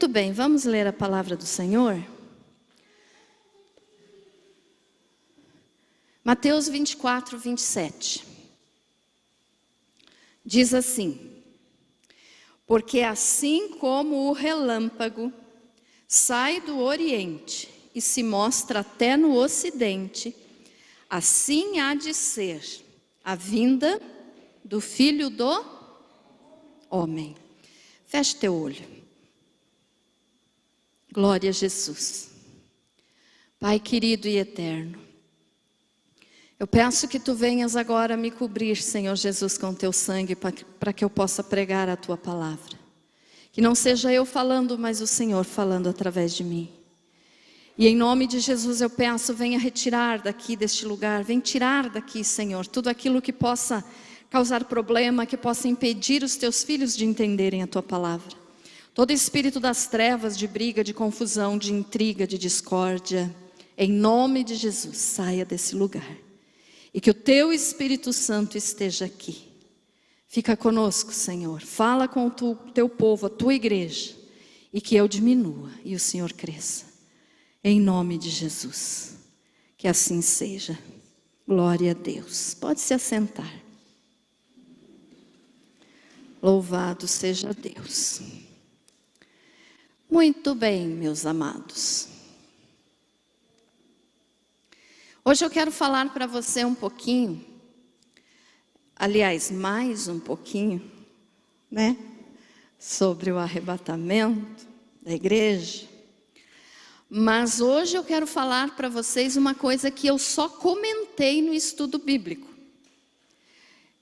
Muito bem, vamos ler a palavra do Senhor? Mateus 24, 27. Diz assim: porque assim como o relâmpago sai do Oriente e se mostra até no Ocidente, assim há de ser a vinda do Filho do Homem. Feche teu olho. Glória a Jesus. Pai querido e eterno, eu peço que Tu venhas agora me cobrir, Senhor Jesus, com Teu sangue, para que eu possa pregar a Tua palavra. Que não seja eu falando, mas o Senhor falando através de mim. E em nome de Jesus eu peço, venha retirar daqui deste lugar, vem tirar daqui, Senhor, tudo aquilo que possa causar problema, que possa impedir os Teus filhos de entenderem a Tua palavra. Todo espírito das trevas, de briga, de confusão, de intriga, de discórdia, em nome de Jesus, saia desse lugar. E que o Teu Espírito Santo esteja aqui. Fica conosco, Senhor. Fala com o Teu povo, a Tua igreja. E que eu diminua e o Senhor cresça. Em nome de Jesus. Que assim seja. Glória a Deus. Pode se assentar. Louvado seja Deus. Muito bem, meus amados. Hoje eu quero falar para você um pouquinho, aliás, mais um pouquinho, né? Sobre o arrebatamento da igreja. Mas hoje eu quero falar para vocês uma coisa que eu só comentei no estudo bíblico.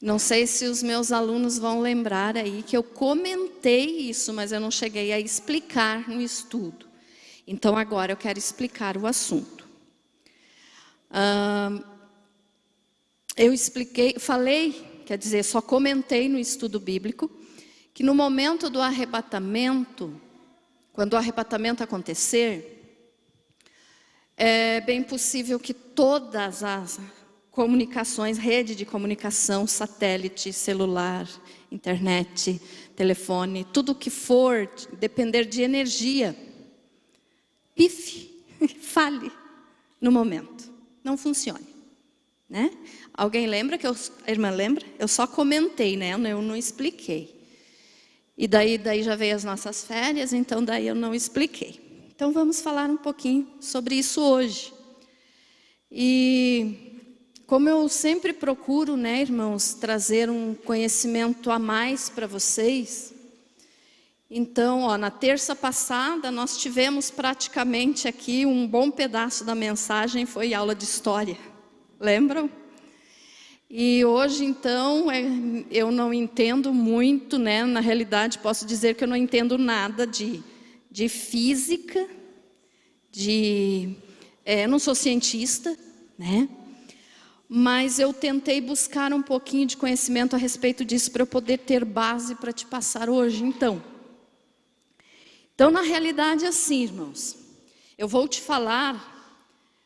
Não sei se os meus alunos vão lembrar aí que eu comentei isso, mas eu não cheguei a explicar no estudo. Então agora eu quero explicar o assunto. Eu só comentei no estudo bíblico, que no momento do arrebatamento, quando o arrebatamento acontecer, é bem possível que todas as comunicações, rede de comunicação, satélite, celular, internet, telefone, tudo que for depender de energia, pife, fale no momento, não funcione, né? Alguém lembra que a irmã lembra? Eu só comentei, né? Eu não expliquei. E daí já veio as nossas férias, então daí eu não expliquei. Então vamos falar um pouquinho sobre isso hoje. E como eu sempre procuro, né, irmãos, trazer um conhecimento a mais para vocês. Então, na terça passada, nós tivemos praticamente aqui um bom pedaço da mensagem, foi aula de história. Lembram? E hoje, então, eu não entendo muito, né? Na realidade, posso dizer que eu não entendo nada de física, eu não sou cientista, né? Mas eu tentei buscar um pouquinho de conhecimento a respeito disso para eu poder ter base para te passar hoje, então, na realidade, assim, irmãos, eu vou te falar,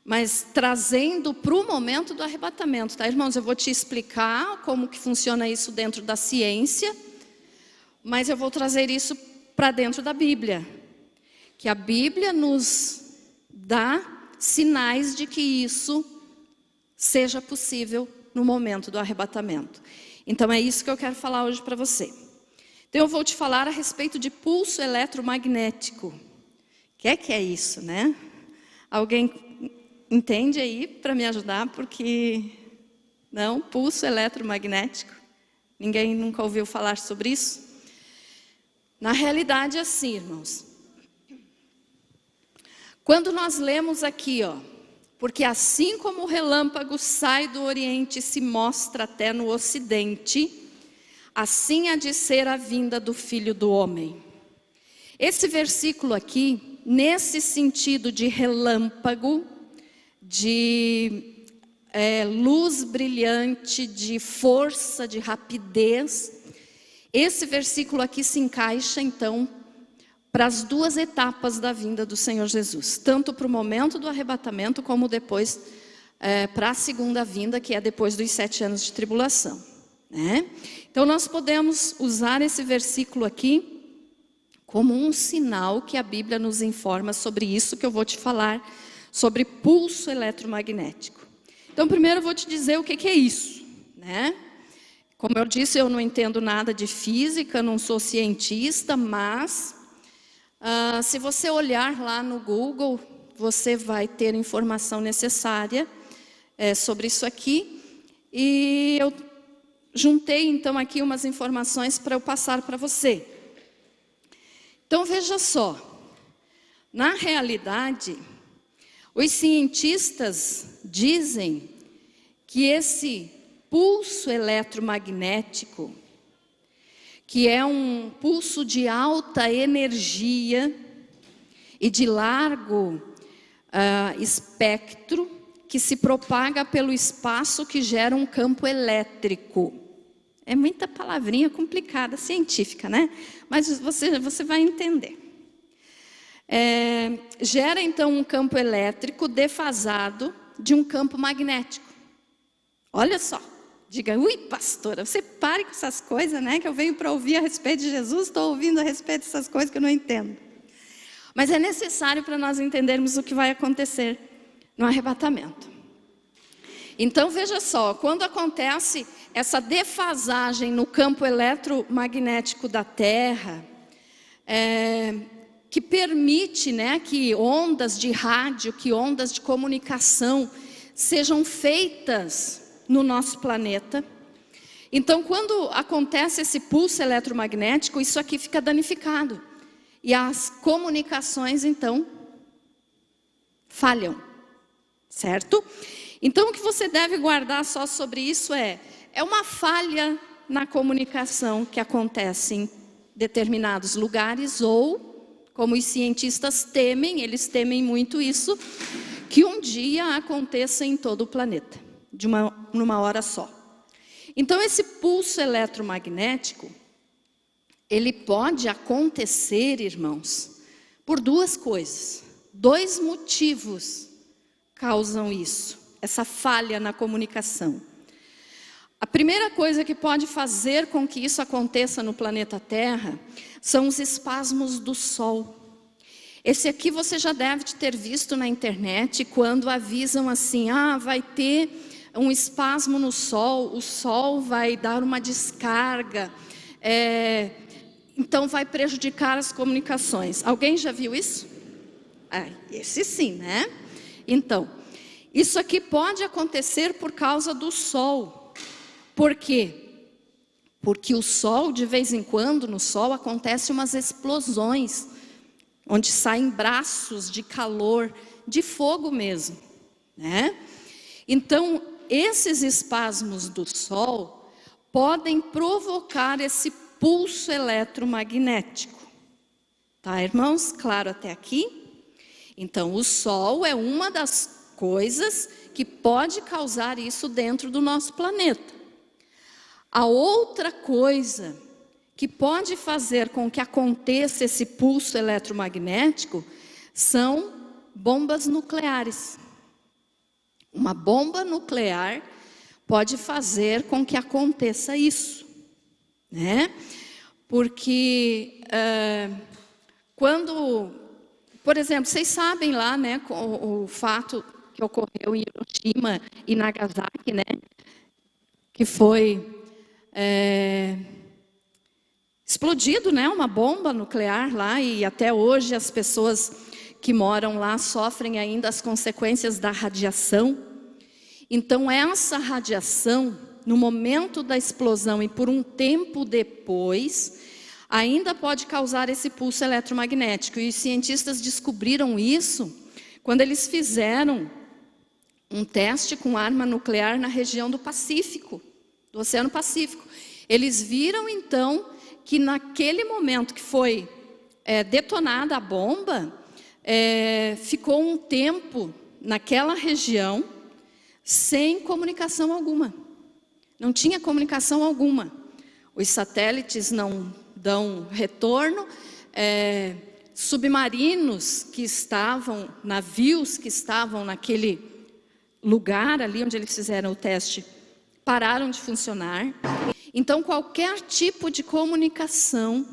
mas trazendo para o momento do arrebatamento, tá, irmãos? Eu vou te explicar como que funciona isso dentro da ciência, mas eu vou trazer isso para dentro da Bíblia, que a Bíblia nos dá sinais de que isso seja possível no momento do arrebatamento. Então é isso que eu quero falar hoje para você. Então eu vou te falar a respeito de pulso eletromagnético. O que é isso, né? Alguém entende aí para me ajudar? Porque, não, pulso eletromagnético. Ninguém nunca ouviu falar sobre isso? Na realidade é assim, irmãos. Quando nós lemos aqui, porque assim como o relâmpago sai do Oriente e se mostra até no Ocidente, assim há de ser a vinda do Filho do Homem. Esse versículo aqui, nesse sentido de relâmpago, de luz brilhante, de força, de rapidez, esse versículo aqui se encaixa então para as duas etapas da vinda do Senhor Jesus, tanto para o momento do arrebatamento, como depois para a segunda vinda, que é depois dos 7 anos de tribulação, né? Então nós podemos usar esse versículo aqui como um sinal que a Bíblia nos informa sobre isso que eu vou te falar, sobre pulso eletromagnético. Então, primeiro eu vou te dizer o que é isso, né? Como eu disse, eu não entendo nada de física, não sou cientista, mas se você olhar lá no Google, você vai ter informação necessária sobre isso aqui. E eu juntei então aqui umas informações para eu passar para você. Então veja só, na realidade, os cientistas dizem que esse pulso eletromagnético, que é um pulso de alta energia e de largo espectro, que se propaga pelo espaço, que gera um campo elétrico. É muita palavrinha complicada, científica, né? Mas você vai entender. Gera então um campo elétrico defasado de um campo magnético. Olha só, diga, ui pastora, você pare com essas coisas, né? Que eu venho para ouvir a respeito de Jesus, estou ouvindo a respeito dessas coisas que eu não entendo. Mas é necessário para nós entendermos o que vai acontecer no arrebatamento. Então veja só, quando acontece essa defasagem no campo eletromagnético da Terra, que permite, né, que ondas de rádio, que ondas de comunicação sejam feitas no nosso planeta. Então quando acontece esse pulso eletromagnético, isso aqui fica danificado. E as comunicações então falham, certo? Então o que você deve guardar só sobre isso é uma falha na comunicação que acontece em determinados lugares, ou, como os cientistas temem, eles temem muito isso, que um dia aconteça em todo o planeta, numa hora só. Então esse pulso eletromagnético, ele pode acontecer, irmãos, por duas coisas. Dois motivos causam isso, essa falha na comunicação. A primeira coisa que pode fazer com que isso aconteça no planeta Terra são os espasmos do Sol. Esse aqui você já deve ter visto na internet, quando avisam assim, vai ter um espasmo no Sol, o Sol vai dar uma descarga, então vai prejudicar as comunicações. Alguém já viu isso? Esse sim, né? Então, isso aqui pode acontecer por causa do Sol. Por quê? Porque o Sol, de vez em quando, no Sol acontecem umas explosões, onde saem braços de calor, de fogo mesmo, né? Então, esses espasmos do Sol podem provocar esse pulso eletromagnético. Tá, irmãos? Claro até aqui? Então, o Sol é uma das coisas que pode causar isso dentro do nosso planeta. A outra coisa que pode fazer com que aconteça esse pulso eletromagnético são bombas nucleares. Uma bomba nuclear pode fazer com que aconteça isso, né? Porque quando, por exemplo, vocês sabem lá, né, o fato que ocorreu em Hiroshima e Nagasaki, né, que foi explodido, né, uma bomba nuclear lá, e até hoje as pessoas que moram lá sofrem ainda as consequências da radiação. Então essa radiação, no momento da explosão e por um tempo depois, ainda pode causar esse pulso eletromagnético. E os cientistas descobriram isso quando eles fizeram um teste com arma nuclear na região do Pacífico, do Oceano Pacífico. Eles viram então que naquele momento que foi detonada a bomba, ficou um tempo naquela região sem comunicação alguma. Não tinha comunicação alguma. Os satélites não dão retorno, submarinos que estavam, navios que estavam naquele lugar ali onde eles fizeram o teste, pararam de funcionar. Então qualquer tipo de comunicação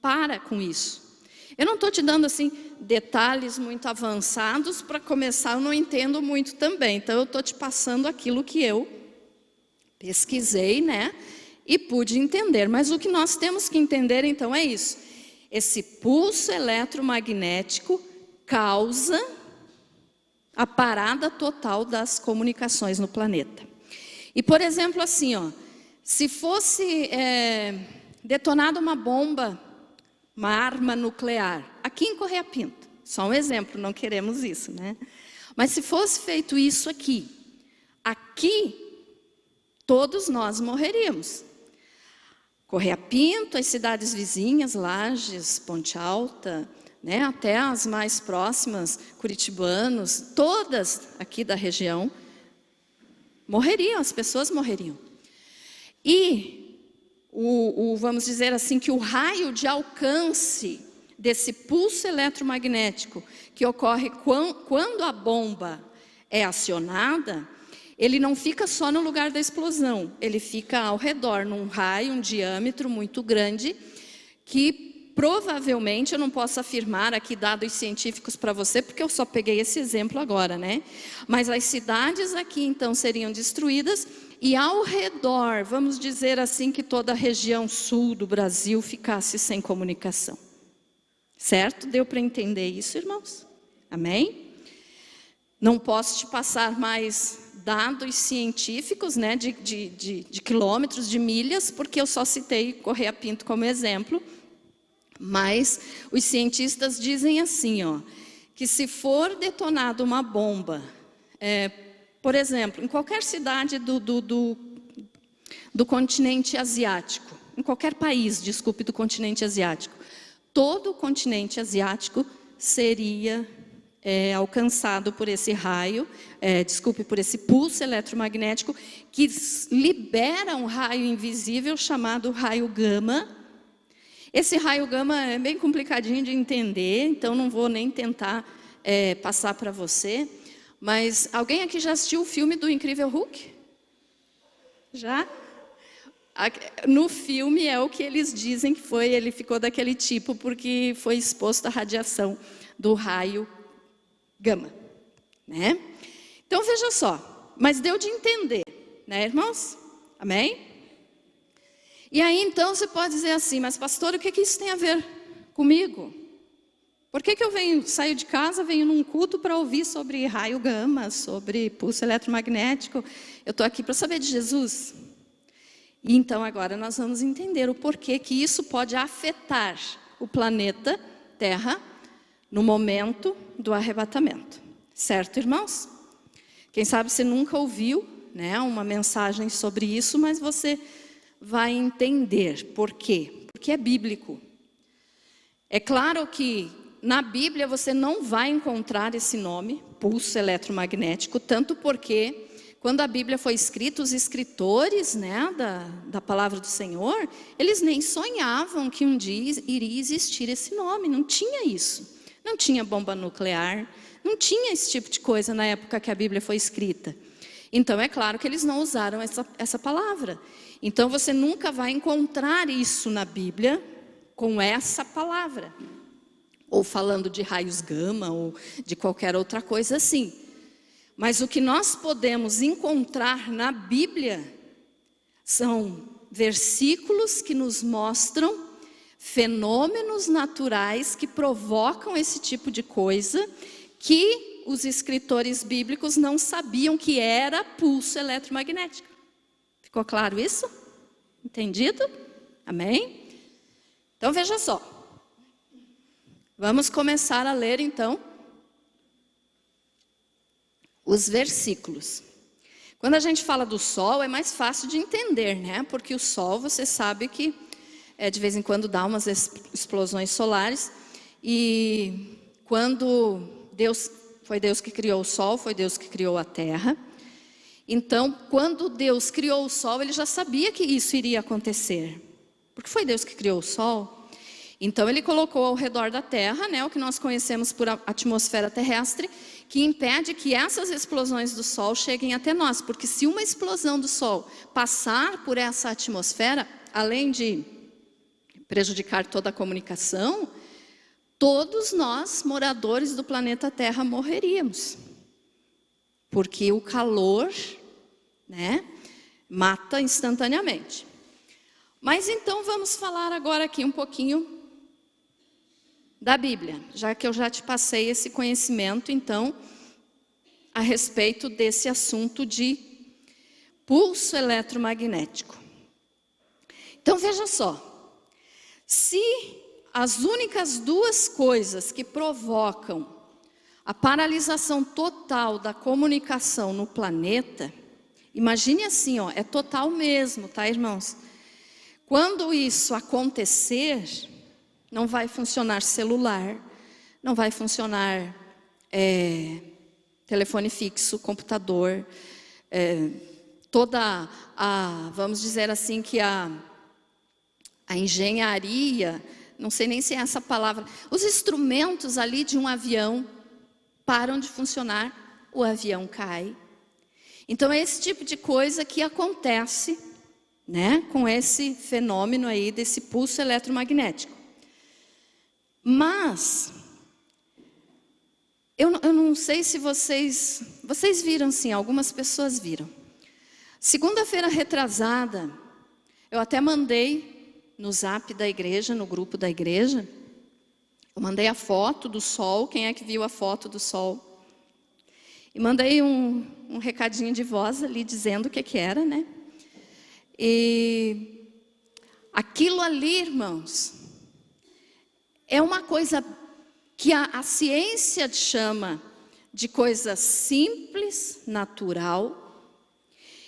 para com isso. Eu não estou te dando assim detalhes muito avançados, para começar eu não entendo muito também, então eu estou te passando aquilo que eu pesquisei, né, e pude entender. Mas o que nós temos que entender então é isso: esse pulso eletromagnético causa a parada total das comunicações no planeta. E por exemplo assim, ó, se fosse detonada uma bomba, uma arma nuclear, aqui em Correia Pinto, só um exemplo, não queremos isso, né? Mas se fosse feito isso aqui, todos nós morreríamos. Correia Pinto, as cidades vizinhas, Lages, Ponte Alta, né, até as mais próximas, curitibanos, todas aqui da região, morreriam, as pessoas morreriam. E vamos dizer assim, que o raio de alcance desse pulso eletromagnético que ocorre quando a bomba é acionada, ele não fica só no lugar da explosão, ele fica ao redor, num raio, um diâmetro muito grande, que provavelmente, eu não posso afirmar aqui dados científicos para você, porque eu só peguei esse exemplo agora, né? Mas as cidades aqui então seriam destruídas, e ao redor, vamos dizer assim, que toda a região sul do Brasil ficasse sem comunicação. Certo? Deu para entender isso, irmãos? Amém? Não posso te passar mais dados científicos, né, de quilômetros, de milhas, porque eu só citei Correia Pinto como exemplo. Mas os cientistas dizem assim, ó, que se for detonada uma bomba, por exemplo, em qualquer cidade do continente asiático, em qualquer país, desculpe, do continente asiático, todo o continente asiático seria alcançado por esse raio, por esse pulso eletromagnético, que libera um raio invisível chamado raio gama. Esse raio gama é bem complicadinho de entender, então não vou nem tentar passar para você. Mas alguém aqui já assistiu o filme do Incrível Hulk? Já? No filme é o que eles dizem que foi, ele ficou daquele tipo porque foi exposto à radiação do raio gama, né? Então veja só, mas deu de entender, né, irmãos? Amém? E aí então você pode dizer assim, mas pastor, o que isso tem a ver comigo? Por que eu saio de casa, venho num culto para ouvir sobre raio gama, sobre pulso eletromagnético? Eu estou aqui para saber de Jesus. E então agora nós vamos entender o porquê que isso pode afetar o planeta Terra no momento do arrebatamento. Certo, irmãos? Quem sabe você nunca ouviu, né, uma mensagem sobre isso, mas você vai entender por quê. Porque é bíblico. É claro que na Bíblia você não vai encontrar esse nome, pulso eletromagnético, tanto porque quando a Bíblia foi escrita, os escritores, né, da palavra do Senhor, eles nem sonhavam que um dia iria existir esse nome, não tinha isso. Não tinha bomba nuclear, não tinha esse tipo de coisa na época que a Bíblia foi escrita. Então é claro que eles não usaram essa palavra. Então você nunca vai encontrar isso na Bíblia com essa palavra. Ou falando de raios gama, ou de qualquer outra coisa assim. Mas o que nós podemos encontrar na Bíblia são versículos que nos mostram fenômenos naturais que provocam esse tipo de coisa, que os escritores bíblicos não sabiam que era pulso eletromagnético. Ficou claro isso? Entendido? Amém? Então veja só. Vamos começar a ler então os versículos. Quando a gente fala do sol é mais fácil de entender, né? Porque o sol, você sabe que de vez em quando dá umas explosões solares. E quando foi Deus que criou o sol, foi Deus que criou a terra. Então, quando Deus criou o sol, Ele já sabia que isso iria acontecer. Porque foi Deus que criou o sol. Então Ele colocou ao redor da Terra, né, o que nós conhecemos por atmosfera terrestre, que impede que essas explosões do Sol cheguem até nós. Porque se uma explosão do Sol passar por essa atmosfera, além de prejudicar toda a comunicação, todos nós, moradores do planeta Terra, morreríamos. Porque o calor, né, mata instantaneamente. Mas então vamos falar agora aqui um pouquinho da Bíblia, já que eu já te passei esse conhecimento, então, a respeito desse assunto de pulso eletromagnético. Então veja só, se as únicas duas coisas que provocam a paralisação total da comunicação no planeta, imagine assim, ó, é total mesmo, tá, irmãos? Quando isso acontecer, não vai funcionar celular, não vai funcionar telefone fixo, computador, toda a, vamos dizer assim, que a engenharia, não sei nem se é essa palavra, os instrumentos ali de um avião param de funcionar, o avião cai. Então é esse tipo de coisa que acontece, né, com esse fenômeno aí desse pulso eletromagnético. Mas eu não sei se vocês viram sim, algumas pessoas viram. Segunda-feira retrasada, eu até mandei no zap da igreja, no grupo da igreja, eu mandei a foto do sol, quem é que viu a foto do sol? E mandei um recadinho de voz ali, dizendo o que era, né? E aquilo ali, irmãos, é uma coisa que a ciência chama de coisa simples, natural,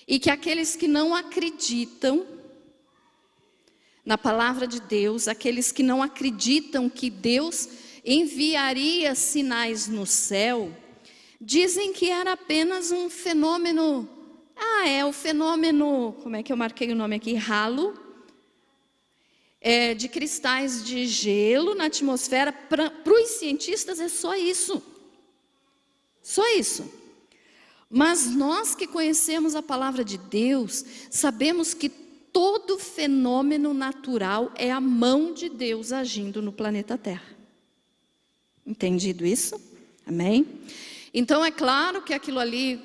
e que aqueles que não acreditam na palavra de Deus, aqueles que não acreditam que Deus enviaria sinais no céu, dizem que era apenas um fenômeno, o fenômeno, como é que eu marquei o nome aqui? Halo, de cristais de gelo na atmosfera. Para os cientistas é só isso. Só isso. Mas nós que conhecemos a palavra de Deus, sabemos que todo fenômeno natural é a mão de Deus agindo no planeta Terra. Entendido isso? Amém? Então é claro que aquilo ali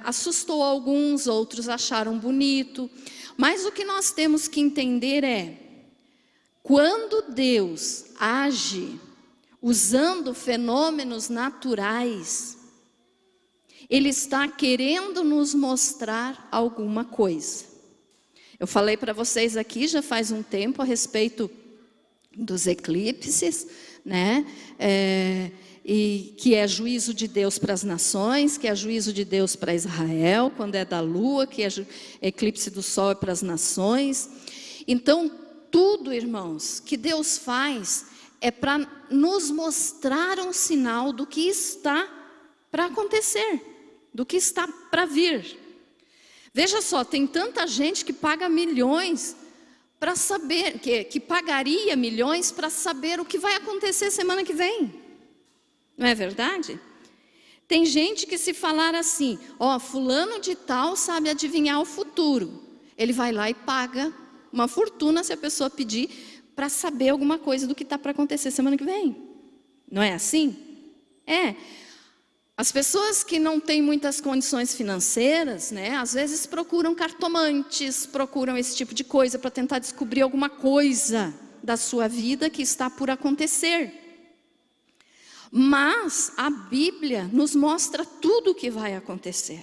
assustou alguns, outros acharam bonito. Mas o que nós temos que entender é, quando Deus age usando fenômenos naturais, Ele está querendo nos mostrar alguma coisa. Eu falei para vocês aqui já faz um tempo a respeito dos eclipses, né? E que é juízo de Deus para as nações, que é juízo de Deus para Israel, quando é da lua, que é eclipse do sol é para as nações. Então, tudo, irmãos, que Deus faz é para nos mostrar um sinal do que está para acontecer, do que está para vir. Veja só, tem tanta gente que paga milhões para saber, que pagaria milhões para saber o que vai acontecer semana que vem. Não é verdade? Tem gente que, se falar assim, fulano de tal sabe adivinhar o futuro, ele vai lá e paga uma fortuna se a pessoa pedir para saber alguma coisa do que está para acontecer semana que vem. Não é assim? As pessoas que não têm muitas condições financeiras, né, às vezes procuram cartomantes, procuram esse tipo de coisa para tentar descobrir alguma coisa da sua vida que está por acontecer. Mas a Bíblia nos mostra tudo o que vai acontecer.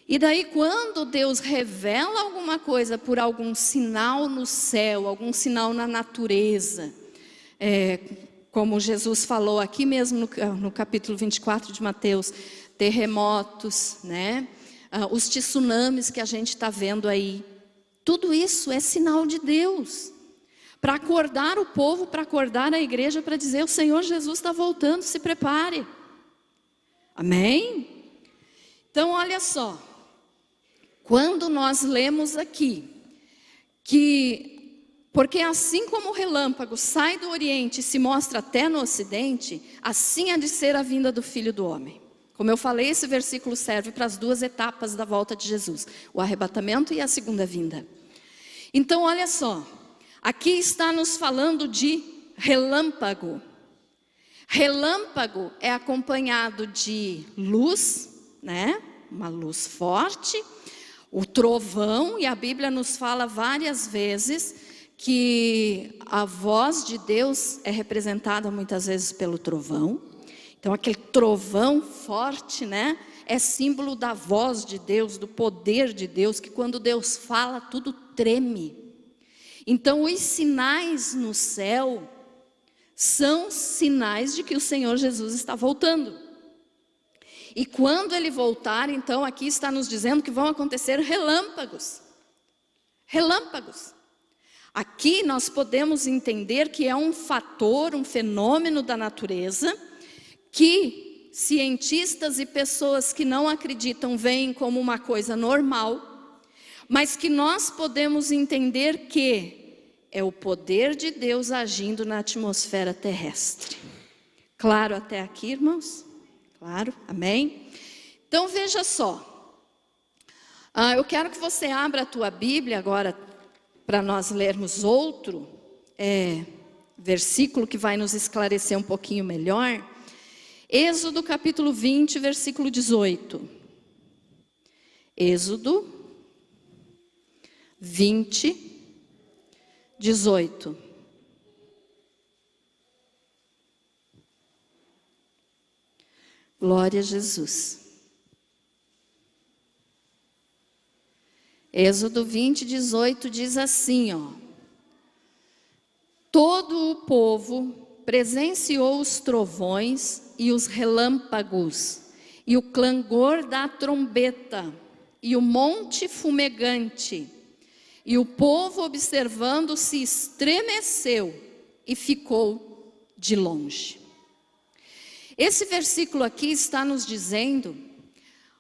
E daí, quando Deus revela alguma coisa por algum sinal no céu, algum sinal na natureza, como Jesus falou aqui mesmo no capítulo 24 de Mateus, terremotos, né? Os tsunamis que a gente está vendo aí, tudo isso é sinal de Deus. Para acordar o povo, para acordar a igreja, para dizer, o Senhor Jesus está voltando, se prepare. Amém? Então, olha só. Quando nós lemos aqui, porque assim como o relâmpago sai do Oriente e se mostra até no Ocidente, assim há de ser a vinda do Filho do Homem. Como eu falei, esse versículo serve para as duas etapas da volta de Jesus, o arrebatamento e a segunda vinda. Então, olha só. Aqui está nos falando de relâmpago. Relâmpago é acompanhado de luz, né? Uma luz forte, o trovão, e a Bíblia nos fala várias vezes que a voz de Deus é representada muitas vezes pelo trovão. Então aquele trovão forte, né? É símbolo da voz de Deus, do poder de Deus, que quando Deus fala tudo treme. Então os sinais no céu são sinais de que o Senhor Jesus está voltando. E quando Ele voltar, então aqui está nos dizendo que vão acontecer relâmpagos. Relâmpagos. Aqui nós podemos entender que é um fator, um fenômeno da natureza, que cientistas e pessoas que não acreditam veem como uma coisa normal, mas que nós podemos entender que é o poder de Deus agindo na atmosfera terrestre. Claro até aqui, irmãos? Claro, amém? Então veja só, eu quero que você abra a tua Bíblia agora para nós lermos outro versículo que vai nos esclarecer um pouquinho melhor. Êxodo capítulo 20, versículo 18. Êxodo 20, 18. Glória a Jesus. Êxodo 20, 18 diz assim, ó. Todo o povo presenciou os trovões e os relâmpagos, e o clangor da trombeta, e o monte fumegante. E o povo, observando, se estremeceu e ficou de longe. Esse versículo aqui está nos dizendo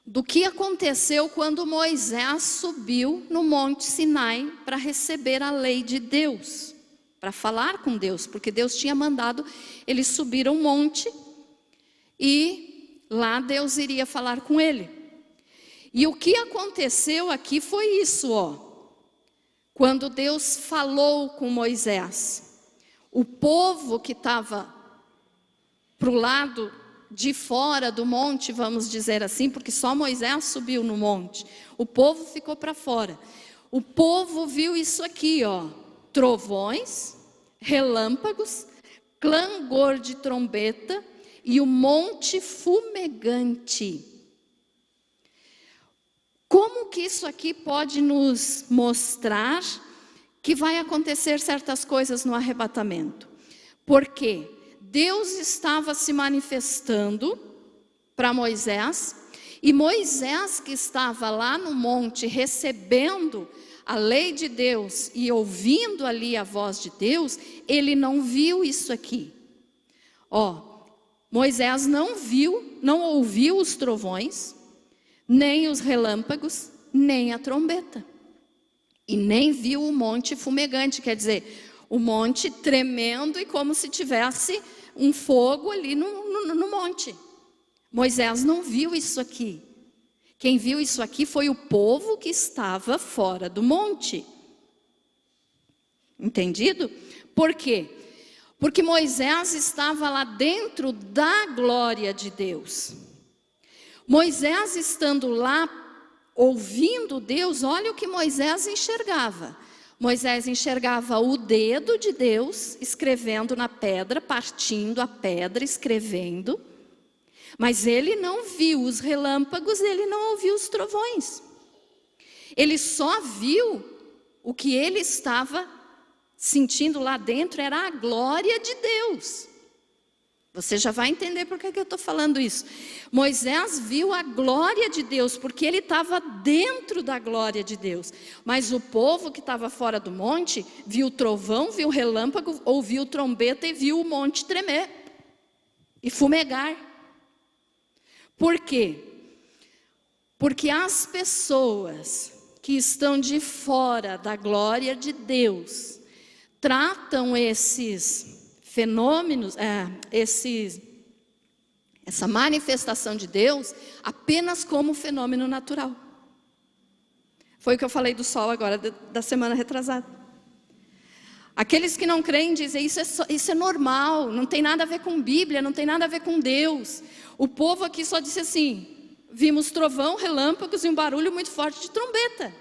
do que aconteceu quando Moisés subiu no Monte Sinai para receber a lei de Deus, para falar com Deus, porque Deus tinha mandado ele subir um monte e lá Deus iria falar com ele. E o que aconteceu aqui foi isso, ó. Quando Deus falou com Moisés, o povo que estava para o lado de fora do monte, vamos dizer assim, porque só Moisés subiu no monte, o povo ficou para fora. O povo viu isso aqui, ó, trovões, relâmpagos, clangor de trombeta e o monte fumegante. Como que isso aqui pode nos mostrar que vai acontecer certas coisas no arrebatamento? Porque Deus estava se manifestando para Moisés, e Moisés, que estava lá no monte recebendo a lei de Deus e ouvindo ali a voz de Deus, ele não viu isso aqui. Ó, Moisés não viu, não ouviu os trovões, nem os relâmpagos, nem a trombeta. E nem viu o monte fumegante, quer dizer, o monte tremendo e como se tivesse um fogo ali no monte. Moisés não viu isso aqui. Quem viu isso aqui foi o povo que estava fora do monte. Entendido? Por quê? Porque Moisés estava lá dentro da glória de Deus. Moisés estando lá, ouvindo Deus, olha o que Moisés enxergava. Moisés enxergava o dedo de Deus escrevendo na pedra, partindo a pedra, escrevendo. Mas ele não viu os relâmpagos, ele não ouviu os trovões. Ele só viu o que ele estava sentindo lá dentro, era a glória de Deus. Você já vai entender por que eu estou falando isso. Moisés viu a glória de Deus, porque ele estava dentro da glória de Deus. Mas o povo que estava fora do monte, viu o trovão, viu o relâmpago, ouviu trombeta e viu o monte tremer e fumegar. Por quê? Porque as pessoas que estão de fora da glória de Deus, tratam esses fenômenos, essa manifestação de Deus apenas como fenômeno natural. Foi o que eu falei do sol agora, da semana retrasada. Aqueles que não creem dizem, isso é normal, não tem nada a ver com Bíblia, não tem nada a ver com Deus. O povo aqui só disse assim, vimos trovão, relâmpagos e um barulho muito forte de trombeta.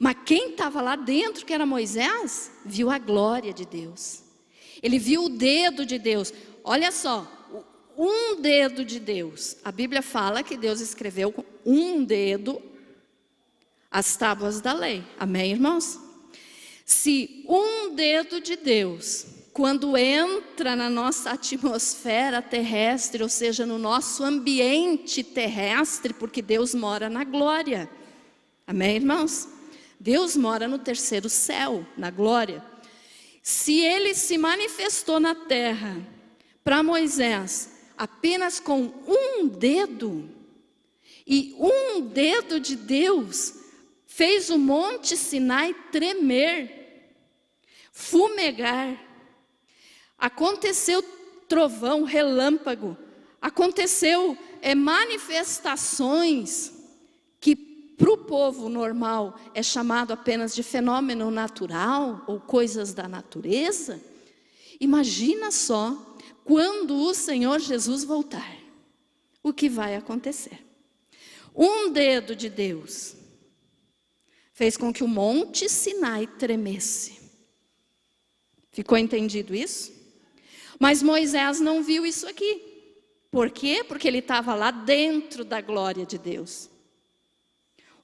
Mas quem estava lá dentro, que era Moisés, viu a glória de Deus. Ele viu o dedo de Deus. Olha só, um dedo de Deus. A Bíblia fala que Deus escreveu com um dedo as tábuas da lei. Amém, irmãos? Se um dedo de Deus, quando entra na nossa atmosfera terrestre, ou seja, no nosso ambiente terrestre, porque Deus mora na glória. Amém, irmãos? Deus mora no terceiro céu, na glória. Se ele se manifestou na terra para Moisés apenas com um dedo, e um dedo de Deus fez o monte Sinai tremer, fumegar, aconteceu trovão, relâmpago, aconteceu manifestações que para o povo normal é chamado apenas de fenômeno natural ou coisas da natureza. Imagina só quando o Senhor Jesus voltar, o que vai acontecer? Um dedo de Deus fez com que o monte Sinai tremesse. Ficou entendido isso? Mas Moisés não viu isso aqui. Por quê? Porque ele estava lá dentro da glória de Deus.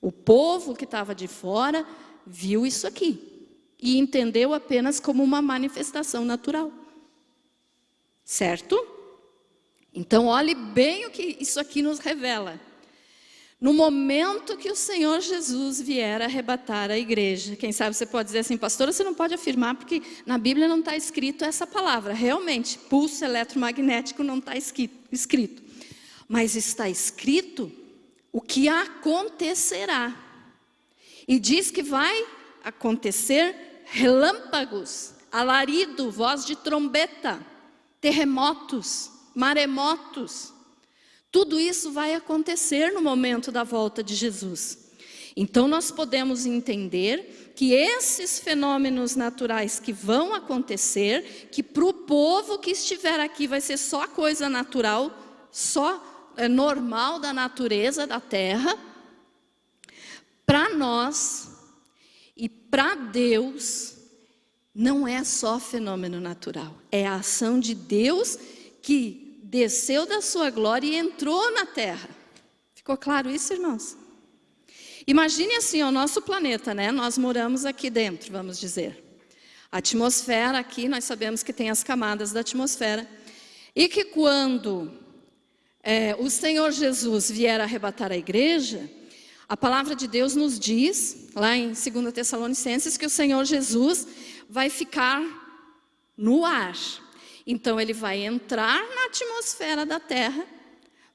O povo que estava de fora viu isso aqui e entendeu apenas como uma manifestação natural. Certo? Então olhe bem o que isso aqui nos revela. No momento que o Senhor Jesus vier arrebatar a igreja, quem sabe você pode dizer assim, pastora, você não pode afirmar porque na Bíblia não está escrito essa palavra. Realmente, pulso eletromagnético não está escrito. Mas está escrito o que acontecerá. E diz que vai acontecer relâmpagos, alarido, voz de trombeta, terremotos, maremotos. Tudo isso vai acontecer no momento da volta de Jesus. Então nós podemos entender que esses fenômenos naturais que vão acontecer, que para o povo que estiver aqui vai ser só coisa natural, só normal da natureza da terra, para nós e para Deus não é só fenômeno natural, é a ação de Deus que desceu da sua glória e entrou na terra. Ficou claro isso, irmãos? Imagine assim, o nosso planeta, né? Nós moramos aqui dentro, vamos dizer. A atmosfera aqui, nós sabemos que tem as camadas da atmosfera. E que quando o Senhor Jesus vier arrebatar a igreja, a palavra de Deus nos diz, lá em 2 Tessalonicenses, que o Senhor Jesus vai ficar no ar. Então ele vai entrar na atmosfera da terra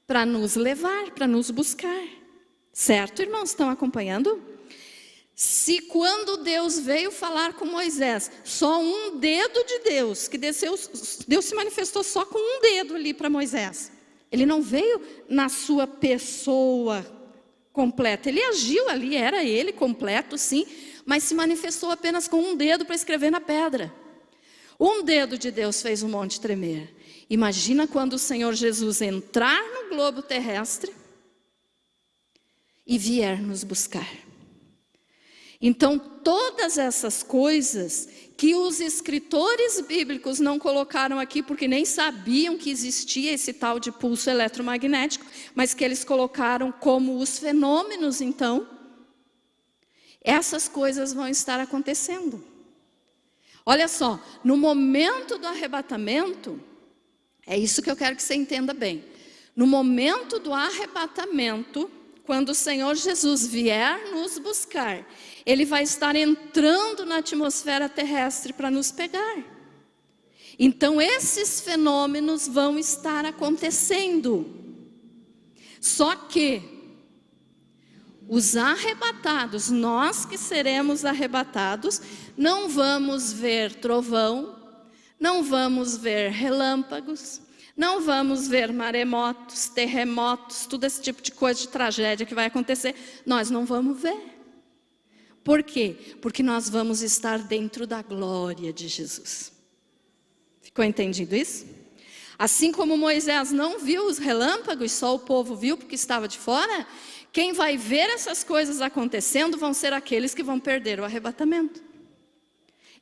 para nos levar, para nos buscar. Certo, irmãos? Estão acompanhando? Se quando Deus veio falar com Moisés, só um dedo de Deus, que desceu, Deus se manifestou só com um dedo ali para Moisés. Ele não veio na sua pessoa completa. Ele agiu ali, era ele completo, sim, mas se manifestou apenas com um dedo para escrever na pedra. Um dedo de Deus fez o monte tremer. Imagina quando o Senhor Jesus entrar no globo terrestre e vier nos buscar. Então, todas essas coisas que os escritores bíblicos não colocaram aqui, porque nem sabiam que existia esse tal de pulso eletromagnético, mas que eles colocaram como os fenômenos, então, essas coisas vão estar acontecendo. Olha só, no momento do arrebatamento, é isso que eu quero que você entenda bem. No momento do arrebatamento, quando o Senhor Jesus vier nos buscar, Ele vai estar entrando na atmosfera terrestre para nos pegar. Então esses fenômenos vão estar acontecendo. Só que os arrebatados, nós que seremos arrebatados, não vamos ver trovão, não vamos ver relâmpagos, não vamos ver maremotos, terremotos, tudo esse tipo de coisa de tragédia que vai acontecer. Nós não vamos ver. Por quê? Porque nós vamos estar dentro da glória de Jesus. Ficou entendido isso? Assim como Moisés não viu os relâmpagos, só o povo viu porque estava de fora, quem vai ver essas coisas acontecendo vão ser aqueles que vão perder o arrebatamento.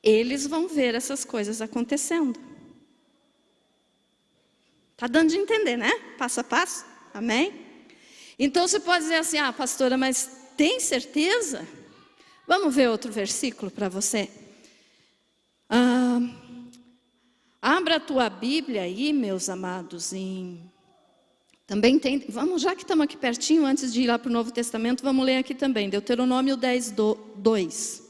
Eles vão ver essas coisas acontecendo. Está dando de entender, né? Passo a passo. Amém? Então você pode dizer assim, pastora, mas tem certeza? Vamos ver outro versículo para você. Abra a tua Bíblia aí, meus amados, também tem, vamos, já que estamos aqui pertinho, antes de ir lá para o Novo Testamento, vamos ler aqui também, Deuteronômio 10, 2.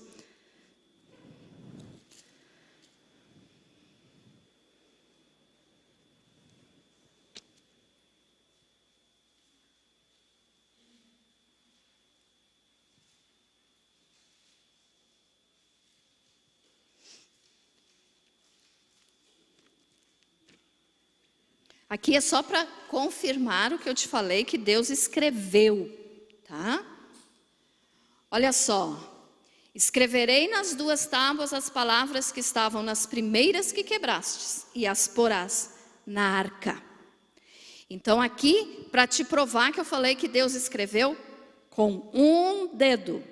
Aqui é só para confirmar o que eu te falei, que Deus escreveu, tá? Olha só. Escreverei nas 2 tábuas as palavras que estavam nas primeiras que quebrastes, e as porás na arca. Então aqui, para te provar que eu falei que Deus escreveu com um dedo.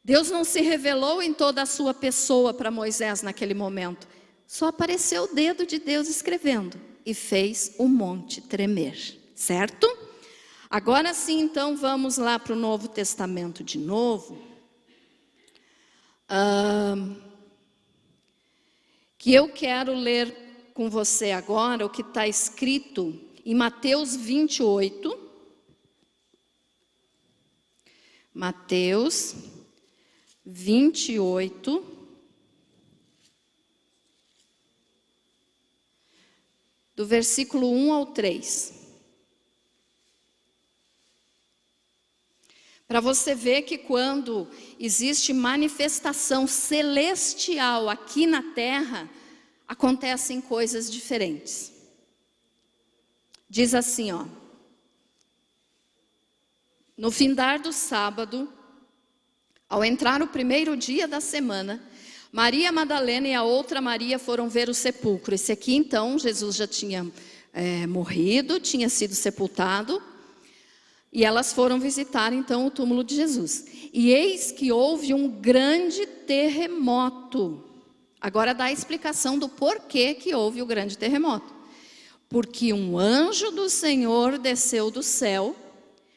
Deus não se revelou em toda a sua pessoa para Moisés naquele momento. Só apareceu o dedo de Deus escrevendo. E fez o monte tremer, certo? Agora sim, então, vamos lá para o Novo Testamento de novo. Que eu quero ler com você agora o que está escrito em Mateus 28. Mateus 28. Do versículo 1 ao 3. Para você ver que quando existe manifestação celestial aqui na terra, acontecem coisas diferentes. Diz assim, no findar do sábado, ao entrar o primeiro dia da semana, Maria Madalena e a outra Maria foram ver o sepulcro. Esse aqui então, Jesus já tinha morrido, tinha sido sepultado. E elas foram visitar então o túmulo de Jesus. E eis que houve um grande terremoto. Agora dá a explicação do porquê que houve o grande terremoto. Porque um anjo do Senhor desceu do céu,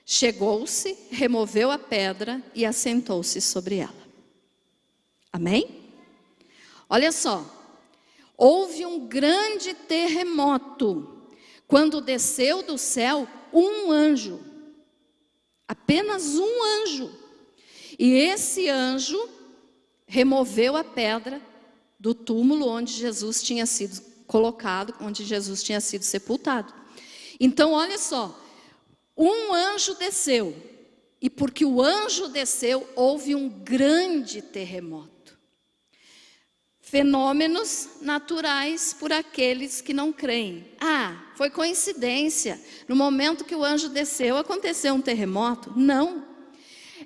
chegou-se, removeu a pedra e assentou-se sobre ela. Amém? Olha só, houve um grande terremoto, quando desceu do céu um anjo, apenas um anjo, e esse anjo removeu a pedra do túmulo onde Jesus tinha sido colocado, onde Jesus tinha sido sepultado. Então olha só, um anjo desceu, e porque o anjo desceu, houve um grande terremoto. Fenômenos naturais por aqueles que não creem. Foi coincidência. No momento que o anjo desceu, aconteceu um terremoto? Não.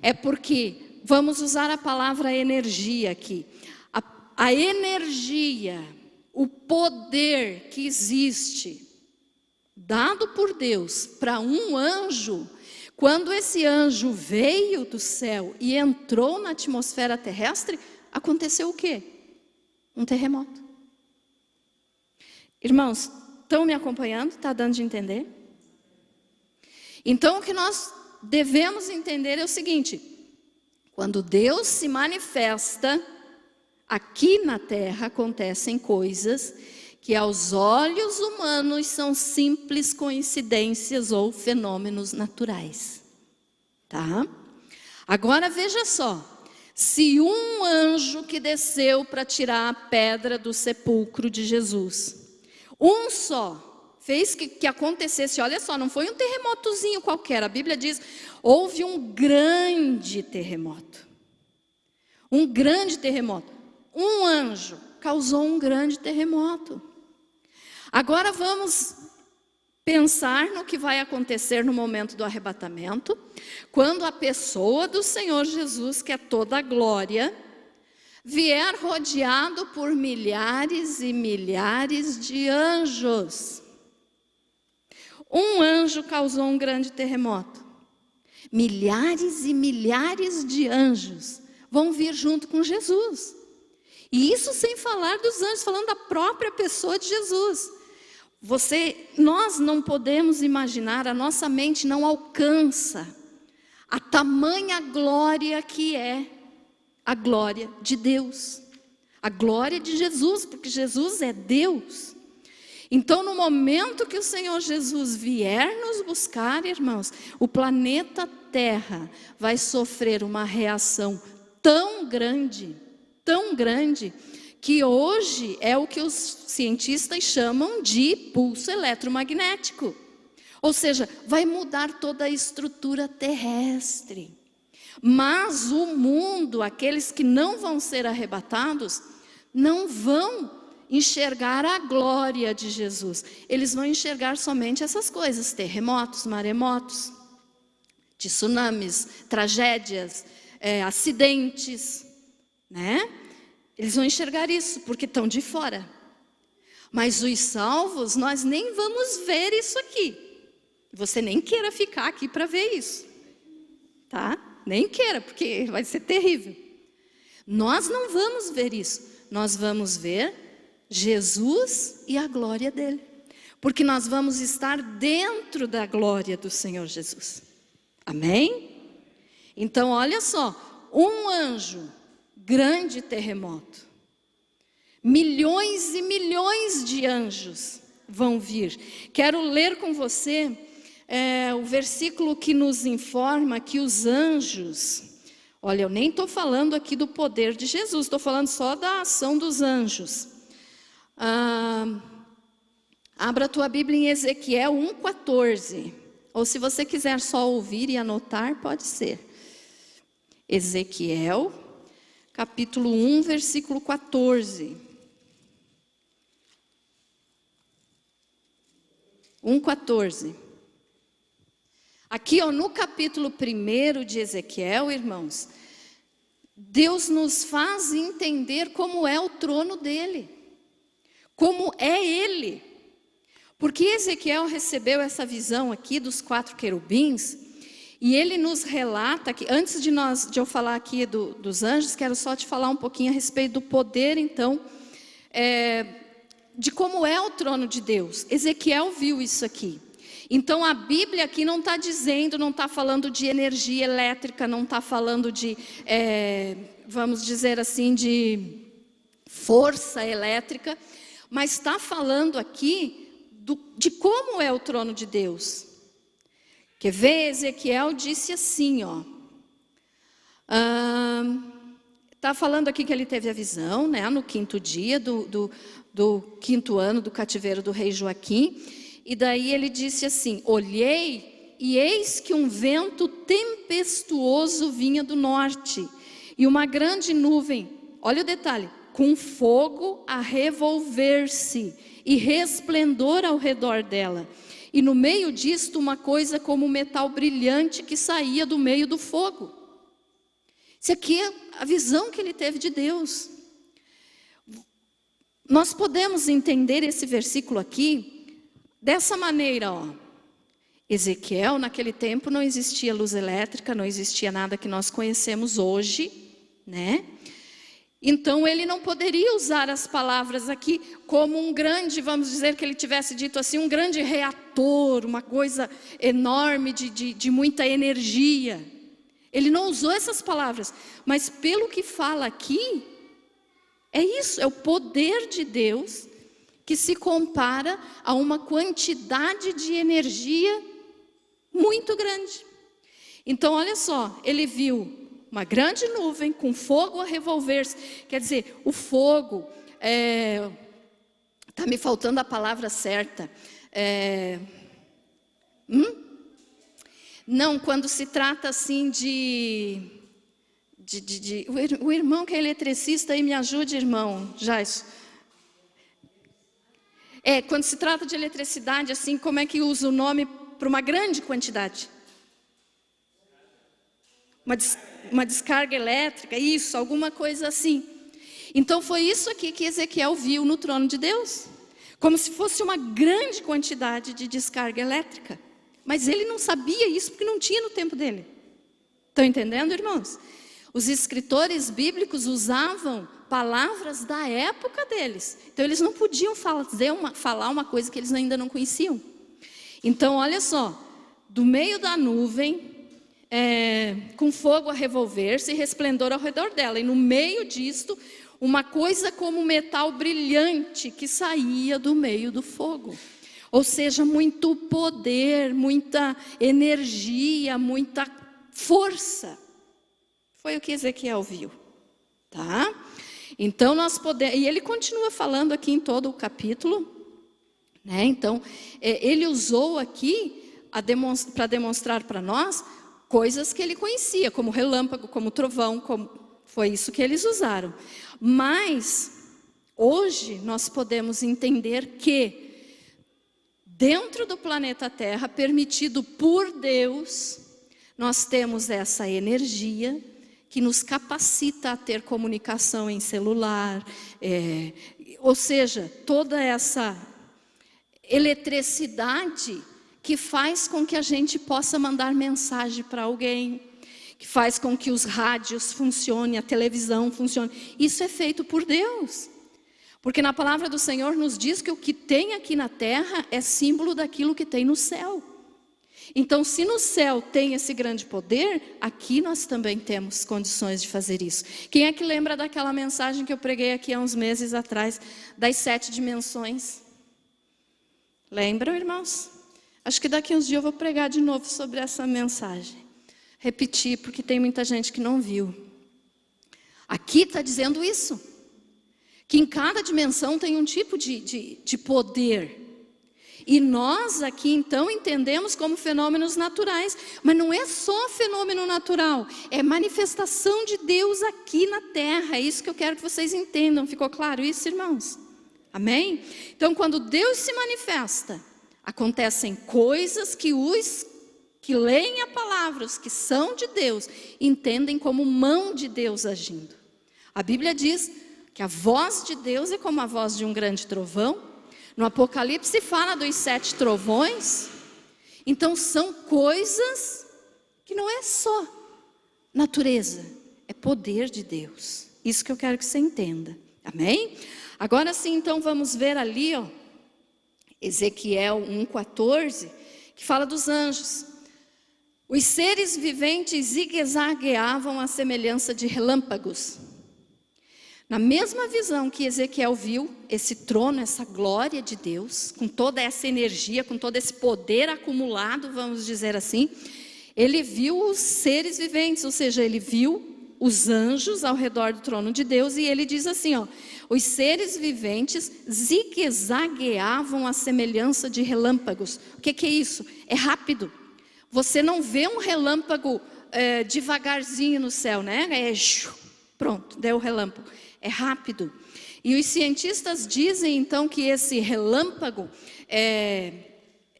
É porque, vamos usar a palavra energia aqui. A energia, o poder que existe, dado por Deus para um anjo, quando esse anjo veio do céu e entrou na atmosfera terrestre, aconteceu o quê? Um terremoto. Irmãos, estão me acompanhando? Está dando de entender? Então o que nós devemos entender é o seguinte: quando Deus se manifesta aqui na terra, acontecem coisas que aos olhos humanos são simples coincidências ou fenômenos naturais. Tá? Agora veja só. Se um anjo que desceu para tirar a pedra do sepulcro de Jesus, um só, fez que acontecesse, olha só, não foi um terremotozinho qualquer, a Bíblia diz, houve um grande terremoto. Um grande terremoto. Um anjo causou um grande terremoto. Agora vamos Pensar no que vai acontecer no momento do arrebatamento, quando a pessoa do Senhor Jesus, que é toda a glória, vier rodeado por milhares e milhares de anjos. Um anjo causou um grande terremoto. Milhares e milhares de anjos vão vir junto com Jesus. E isso sem falar dos anjos, falando da própria pessoa de Jesus. Nós não podemos imaginar, a nossa mente não alcança a tamanha glória que é a glória de Deus. A glória de Jesus, porque Jesus é Deus. Então, no momento que o Senhor Jesus vier nos buscar, irmãos, o planeta Terra vai sofrer uma reação tão grande, que hoje é o que os cientistas chamam de pulso eletromagnético. Ou seja, vai mudar toda a estrutura terrestre. Mas o mundo, aqueles que não vão ser arrebatados, não vão enxergar a glória de Jesus. Eles vão enxergar somente essas coisas: terremotos, maremotos, tsunamis, tragédias, acidentes, né? Eles vão enxergar isso, porque estão de fora. Mas os salvos, nós nem vamos ver isso aqui. Você nem queira ficar aqui para ver isso, tá? Nem queira, porque vai ser terrível. Nós não vamos ver isso. Nós vamos ver Jesus e a glória dele. Porque nós vamos estar dentro da glória do Senhor Jesus. Amém? Então, olha só. Um anjo, grande terremoto. Milhões e milhões de anjos vão vir. Quero ler com você o versículo que nos informa que os anjos... Olha, eu nem estou falando aqui do poder de Jesus, estou falando só da ação dos anjos. Abra a tua Bíblia em Ezequiel 1,14. Ou se você quiser só ouvir e anotar, pode ser. Ezequiel, capítulo 1, versículo 14. 1,14. Aqui, no capítulo 1 de Ezequiel, irmãos, Deus nos faz entender como é o trono dele, como é ele. Porque Ezequiel recebeu essa visão aqui dos 4 querubins, e ele nos relata que, antes de eu falar aqui dos anjos, quero só te falar um pouquinho a respeito do poder, então, de como é o trono de Deus. Ezequiel viu isso aqui. Então a Bíblia aqui não está dizendo, não está falando de energia elétrica, não está falando de, vamos dizer assim, de força elétrica, mas está falando aqui de como é o trono de Deus. Quer ver? Ezequiel disse assim, está falando aqui que ele teve a visão, né, no 5º dia do 5º ano do cativeiro do rei Joaquim. E daí ele disse assim: olhei e eis que um vento tempestuoso vinha do norte, e uma grande nuvem, olha o detalhe, com fogo a revolver-se e resplendor ao redor dela. E no meio disto uma coisa como metal brilhante que saía do meio do fogo. Isso aqui é a visão que ele teve de Deus. Nós podemos entender esse versículo aqui dessa maneira, Ezequiel, naquele tempo não existia luz elétrica, não existia nada que nós conhecemos hoje, né? Então ele não poderia usar as palavras aqui como um grande, vamos dizer que ele tivesse dito assim, um grande reator, uma coisa enorme de muita energia. Ele não usou essas palavras, mas pelo que fala aqui, é isso, é o poder de Deus que se compara a uma quantidade de energia muito grande. Então, olha só, ele viu uma grande nuvem com fogo a revolver-se. Quer dizer, o fogo, está me faltando a palavra certa. Não, quando se trata assim o irmão que é eletricista aí, me ajude, irmão, Jaisso. Quando se trata de eletricidade, assim, como é que usa o nome para uma grande quantidade? Uma descarga elétrica, isso, alguma coisa assim. Então foi isso aqui que Ezequiel viu no trono de Deus, como se fosse uma grande quantidade de descarga elétrica. Mas ele não sabia isso porque não tinha no tempo dele. Estão entendendo, irmãos? Os escritores bíblicos usavam palavras da época deles. Então eles não podiam falar uma coisa que eles ainda não conheciam. Então olha só, do meio da nuvem, com fogo a revolver-se e resplendor ao redor dela. E no meio disto, uma coisa como metal brilhante que saía do meio do fogo. Ou seja, muito poder, muita energia, muita força. Foi o que Ezequiel viu, tá? Então nós podemos, e ele continua falando aqui em todo o capítulo, né? Então ele usou aqui para demonstrar para nós coisas que ele conhecia, como relâmpago, como trovão, foi isso que eles usaram. Mas hoje nós podemos entender que dentro do planeta Terra, permitido por Deus, nós temos essa energia que nos capacita a ter comunicação em celular, ou seja, toda essa eletricidade que faz com que a gente possa mandar mensagem para alguém, que faz com que os rádios funcionem, a televisão funcione. Isso é feito por Deus. Porque na palavra do Senhor nos diz que o que tem aqui na terra é símbolo daquilo que tem no céu. Então, se no céu tem esse grande poder, aqui nós também temos condições de fazer isso. Quem é que lembra daquela mensagem que eu preguei aqui há uns meses atrás, das 7 dimensões? Lembram, irmãos? Acho que daqui uns dias eu vou pregar de novo sobre essa mensagem. Repetir, porque tem muita gente que não viu. Aqui está dizendo isso. Que em cada dimensão tem um tipo de poder. E nós aqui então entendemos como fenômenos naturais. Mas não é só fenômeno natural. É manifestação de Deus aqui na terra. É isso que eu quero que vocês entendam. Ficou claro isso, irmãos? Amém? Então quando Deus se manifesta, acontecem coisas que os que leem a palavra, os que são de Deus, entendem como mão de Deus agindo. A Bíblia diz que a voz de Deus é como a voz de um grande trovão. No Apocalipse fala dos 7 trovões. Então são coisas que não é só natureza, é poder de Deus. Isso que eu quero que você entenda. Amém? Agora sim, então vamos ver ali, ó, Ezequiel 1,14, que fala dos anjos. Os seres viventes zigue-zagueavam à semelhança de relâmpagos. Na mesma visão que Ezequiel viu, esse trono, essa glória de Deus, com toda essa energia, com todo esse poder acumulado, vamos dizer assim, ele viu os seres viventes, ou seja, ele viu os anjos ao redor do trono de Deus, e ele diz assim, ó, os seres viventes zigue-zagueavam à semelhança de relâmpagos. O que é isso? É rápido. Você não vê um relâmpago devagarzinho no céu, né? Pronto, deu o relâmpago. É rápido. E os cientistas dizem então que esse relâmpago,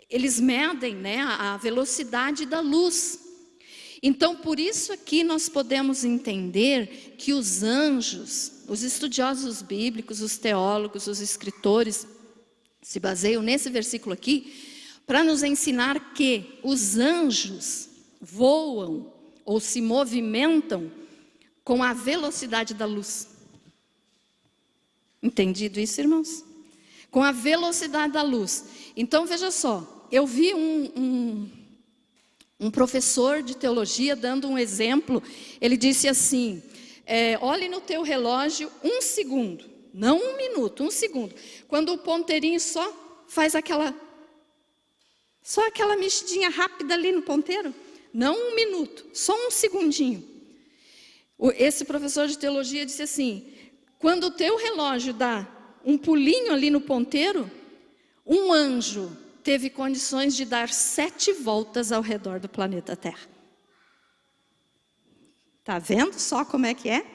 eles medem, né, a velocidade da luz. Então por isso aqui nós podemos entender que os anjos, os estudiosos bíblicos, os teólogos, os escritores, se baseiam nesse versículo aqui, para nos ensinar que os anjos voam ou se movimentam com a velocidade da luz. Entendido isso, irmãos? Com a velocidade da luz. Então veja só, eu vi um professor de teologia dando um exemplo. Ele disse assim, olhe no teu relógio 1 segundo, não 1 minuto, 1 segundo. Quando o ponteirinho só faz aquela mexidinha rápida ali no ponteiro, não 1 minuto, só 1 segundinho. Esse professor de teologia disse assim, quando o teu relógio dá um pulinho ali no ponteiro, um anjo teve condições de dar 7 voltas ao redor do planeta Terra. Está vendo só como é que é?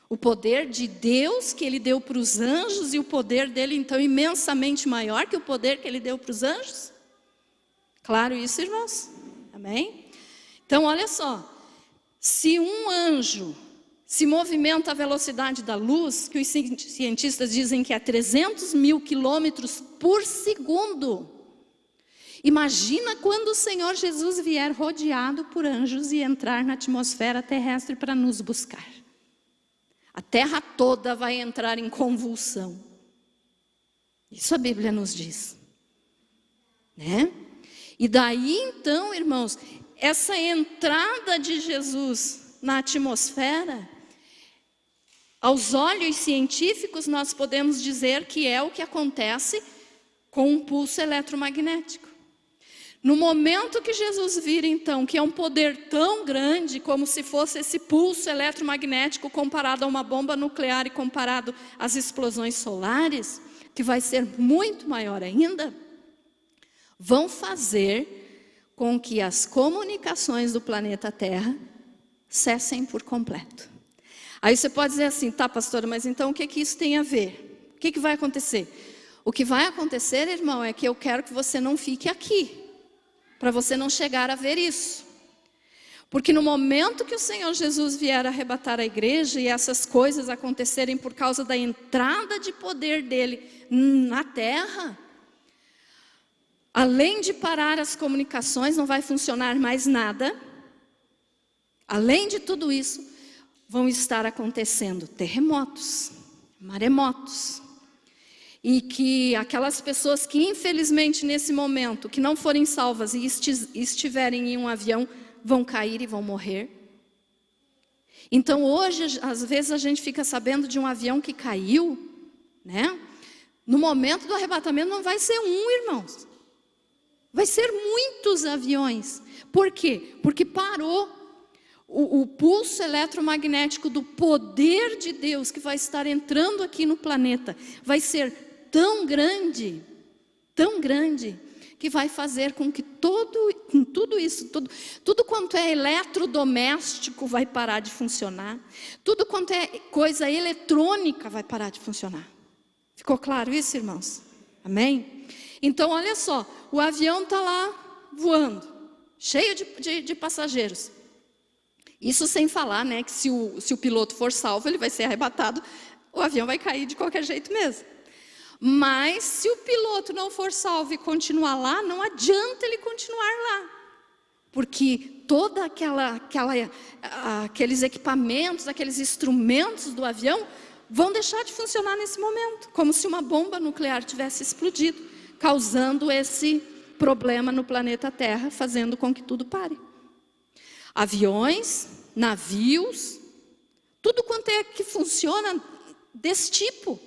O poder de Deus que Ele deu para os anjos, e o poder dele então imensamente maior que o poder que Ele deu para os anjos. Claro isso, irmãos? Amém? Então olha só, se um anjo se movimenta à velocidade da luz, que os cientistas dizem que é 300 mil quilômetros por segundo. Imagina quando o Senhor Jesus vier rodeado por anjos e entrar na atmosfera terrestre para nos buscar. A terra toda vai entrar em convulsão. Isso a Bíblia nos diz. Né? E daí então, irmãos, essa entrada de Jesus na atmosfera, aos olhos científicos, nós podemos dizer que é o que acontece com um pulso eletromagnético. No momento que Jesus vira, então, que é um poder tão grande, como se fosse esse pulso eletromagnético comparado a uma bomba nuclear e comparado às explosões solares, que vai ser muito maior ainda, vão fazer com que as comunicações do planeta Terra cessem por completo. Aí você pode dizer assim, tá, pastora, mas então o que isso tem a ver? O que vai acontecer? O que vai acontecer, irmão, é que eu quero que você não fique aqui, para você não chegar a ver isso. Porque no momento que o Senhor Jesus vier arrebatar a igreja e essas coisas acontecerem por causa da entrada de poder dele na terra, além de parar as comunicações, não vai funcionar mais nada. Além de tudo isso, vão estar acontecendo terremotos, maremotos. E que aquelas pessoas que infelizmente nesse momento, que não forem salvas e estiverem em um avião, vão cair e vão morrer. Então hoje, às vezes a gente fica sabendo de um avião que caiu, né? No momento do arrebatamento não vai ser um, irmãos. Vai ser muitos aviões. Por quê? Porque parou o pulso eletromagnético do poder de Deus que vai estar entrando aqui no planeta. Vai ser tão grande, que vai fazer com que tudo isso, tudo quanto é eletrodoméstico vai parar de funcionar. Tudo quanto é coisa eletrônica vai parar de funcionar. Ficou claro isso, irmãos? Amém? Então, olha só, o avião está lá voando, cheio de passageiros. Isso sem falar, né, que se o piloto for salvo, ele vai ser arrebatado, o avião vai cair de qualquer jeito mesmo. Mas se o piloto não for salvo e continuar lá, não adianta ele continuar lá. Porque toda aqueles equipamentos, aqueles instrumentos do avião vão deixar de funcionar nesse momento, como se uma bomba nuclear tivesse explodido, causando esse problema no planeta Terra, fazendo com que tudo pare. Aviões, navios, tudo quanto é que funciona desse tipo,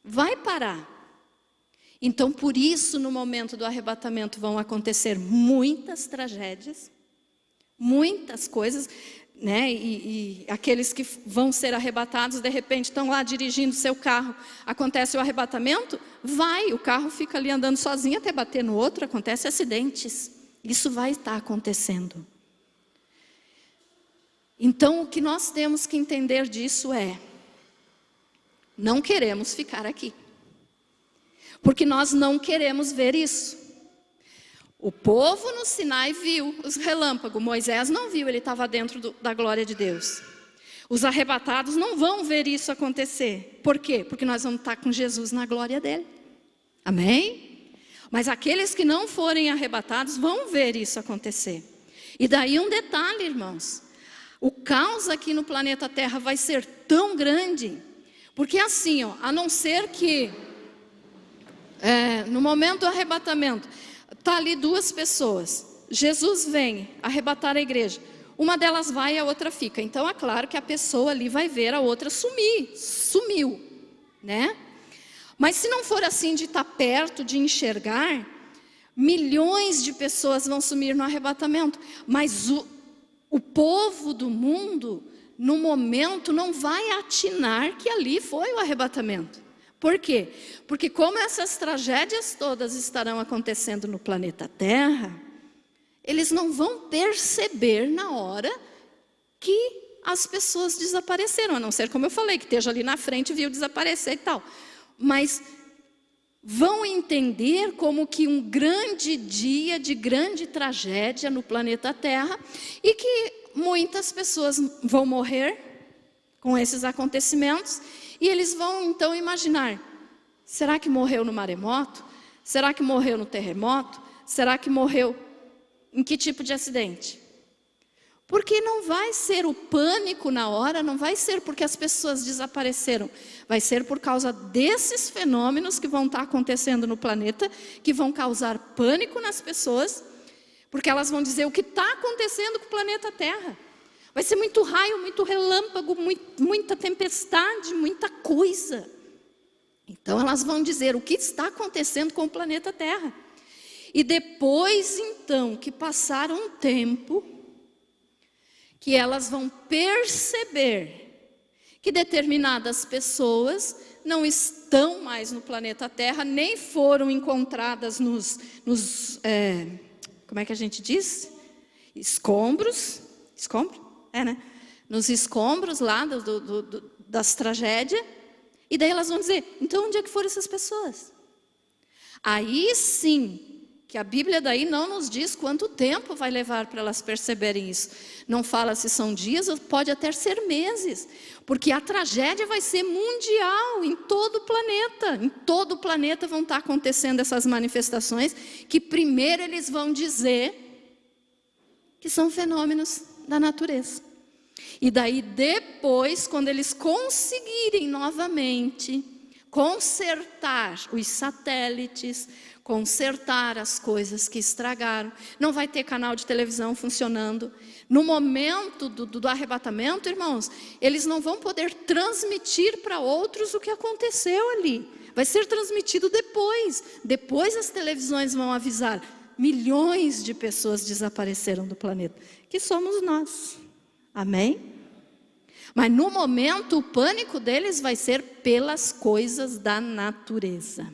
vai parar. Então, por isso, no momento do arrebatamento vão acontecer muitas tragédias, muitas coisas, né? E aqueles que vão ser arrebatados, de repente, estão lá dirigindo seu carro, acontece o arrebatamento, o carro fica ali andando sozinho até bater no outro, acontece acidentes. Isso vai estar acontecendo. Então, o que nós temos que entender disso é, não queremos ficar aqui. Porque nós não queremos ver isso. O povo no Sinai viu os relâmpagos, Moisés não viu, ele estava dentro da glória de Deus. Os arrebatados não vão ver isso acontecer. Por quê? Porque nós vamos estar com Jesus na glória dele. Amém? Mas aqueles que não forem arrebatados vão ver isso acontecer. E daí um detalhe, irmãos. O caos aqui no planeta Terra vai ser tão grande, porque assim, a não ser que, no momento do arrebatamento, está ali duas pessoas, Jesus vem arrebatar a igreja, uma delas vai e a outra fica, então é claro que a pessoa ali vai ver a outra sumiu, né? Mas se não for assim de estar perto, de enxergar, milhões de pessoas vão sumir no arrebatamento, mas o povo do mundo, no momento, não vai atinar que ali foi o arrebatamento. Por quê? Porque como essas tragédias todas estarão acontecendo no planeta Terra, eles não vão perceber na hora que as pessoas desapareceram, a não ser, como eu falei, que esteja ali na frente e viu desaparecer e tal. Mas vão entender como que um grande dia de grande tragédia no planeta Terra e que muitas pessoas vão morrer com esses acontecimentos e eles vão então imaginar, será que morreu no maremoto? Será que morreu no terremoto? Será que morreu em que tipo de acidente? Porque não vai ser o pânico na hora, não vai ser porque as pessoas desapareceram. Vai ser por causa desses fenômenos que vão estar acontecendo no planeta, que vão causar pânico nas pessoas, porque elas vão dizer o que está acontecendo com o planeta Terra. Vai ser muito raio, muito relâmpago, muita tempestade, muita coisa. Então elas vão dizer o que está acontecendo com o planeta Terra. E depois então que passar um tempo, que elas vão perceber que determinadas pessoas não estão mais no planeta Terra, nem foram encontradas como é que a gente diz? Escombros, né? Nos escombros lá das tragédias, e daí elas vão dizer, então onde é que foram essas pessoas? Aí sim, que a Bíblia daí não nos diz quanto tempo vai levar para elas perceberem isso. Não fala se são dias, ou pode até ser meses. Porque a tragédia vai ser mundial, em todo o planeta. Em todo o planeta vão estar acontecendo essas manifestações, que primeiro eles vão dizer que são fenômenos da natureza. E daí depois, quando eles conseguirem novamente consertar os satélites, consertar as coisas que estragaram, não vai ter canal de televisão funcionando. No momento do arrebatamento, irmãos, eles não vão poder transmitir para outros o que aconteceu ali. Vai ser transmitido depois. Depois as televisões vão avisar, milhões de pessoas desapareceram do planeta, que somos nós. Amém? Mas no momento o pânico deles vai ser pelas coisas da natureza.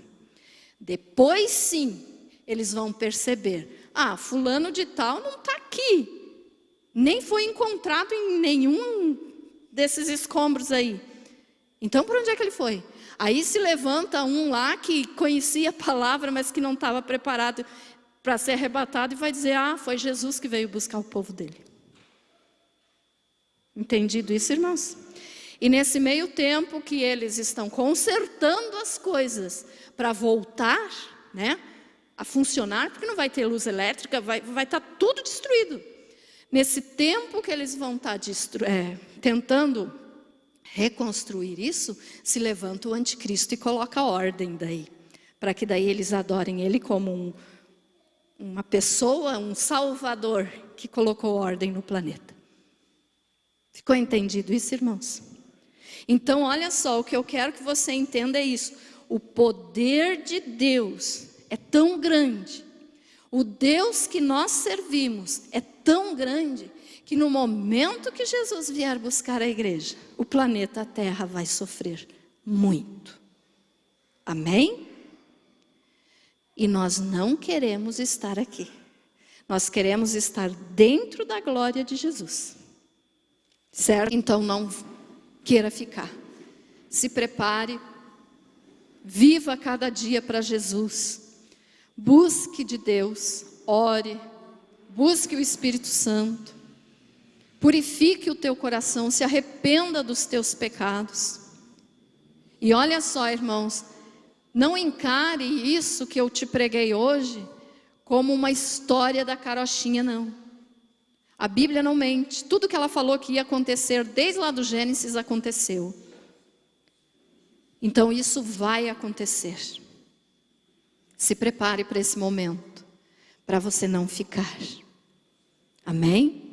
Depois sim, eles vão perceber, fulano de tal não está aqui, nem foi encontrado em nenhum desses escombros aí. Então por onde é que ele foi? Aí se levanta um lá que conhecia a palavra, mas que não estava preparado para ser arrebatado e vai dizer, foi Jesus que veio buscar o povo dele. Entendido isso, irmãos? E nesse meio tempo que eles estão consertando as coisas para voltar, né, a funcionar, porque não vai ter luz elétrica, vai estar tudo destruído. Nesse tempo que eles vão estar tentando reconstruir isso, se levanta o anticristo e coloca ordem daí, para que daí eles adorem ele como uma pessoa, um salvador que colocou ordem no planeta. Ficou entendido isso, irmãos? Então, olha só, o que eu quero que você entenda é isso. O poder de Deus é tão grande. O Deus que nós servimos é tão grande que no momento que Jesus vier buscar a igreja, o planeta Terra vai sofrer muito. Amém? E nós não queremos estar aqui. Nós queremos estar dentro da glória de Jesus. Certo? Então não queira ficar. Se prepare. Viva cada dia para Jesus. Busque de Deus. Ore. Busque o Espírito Santo. Purifique o teu coração. Se arrependa dos teus pecados. E olha só, irmãos. Não encare isso que eu te preguei hoje como uma história da carochinha, não. A Bíblia não mente. Tudo que ela falou que ia acontecer desde lá do Gênesis aconteceu. Então isso vai acontecer. Se prepare para esse momento, para você não ficar. Amém?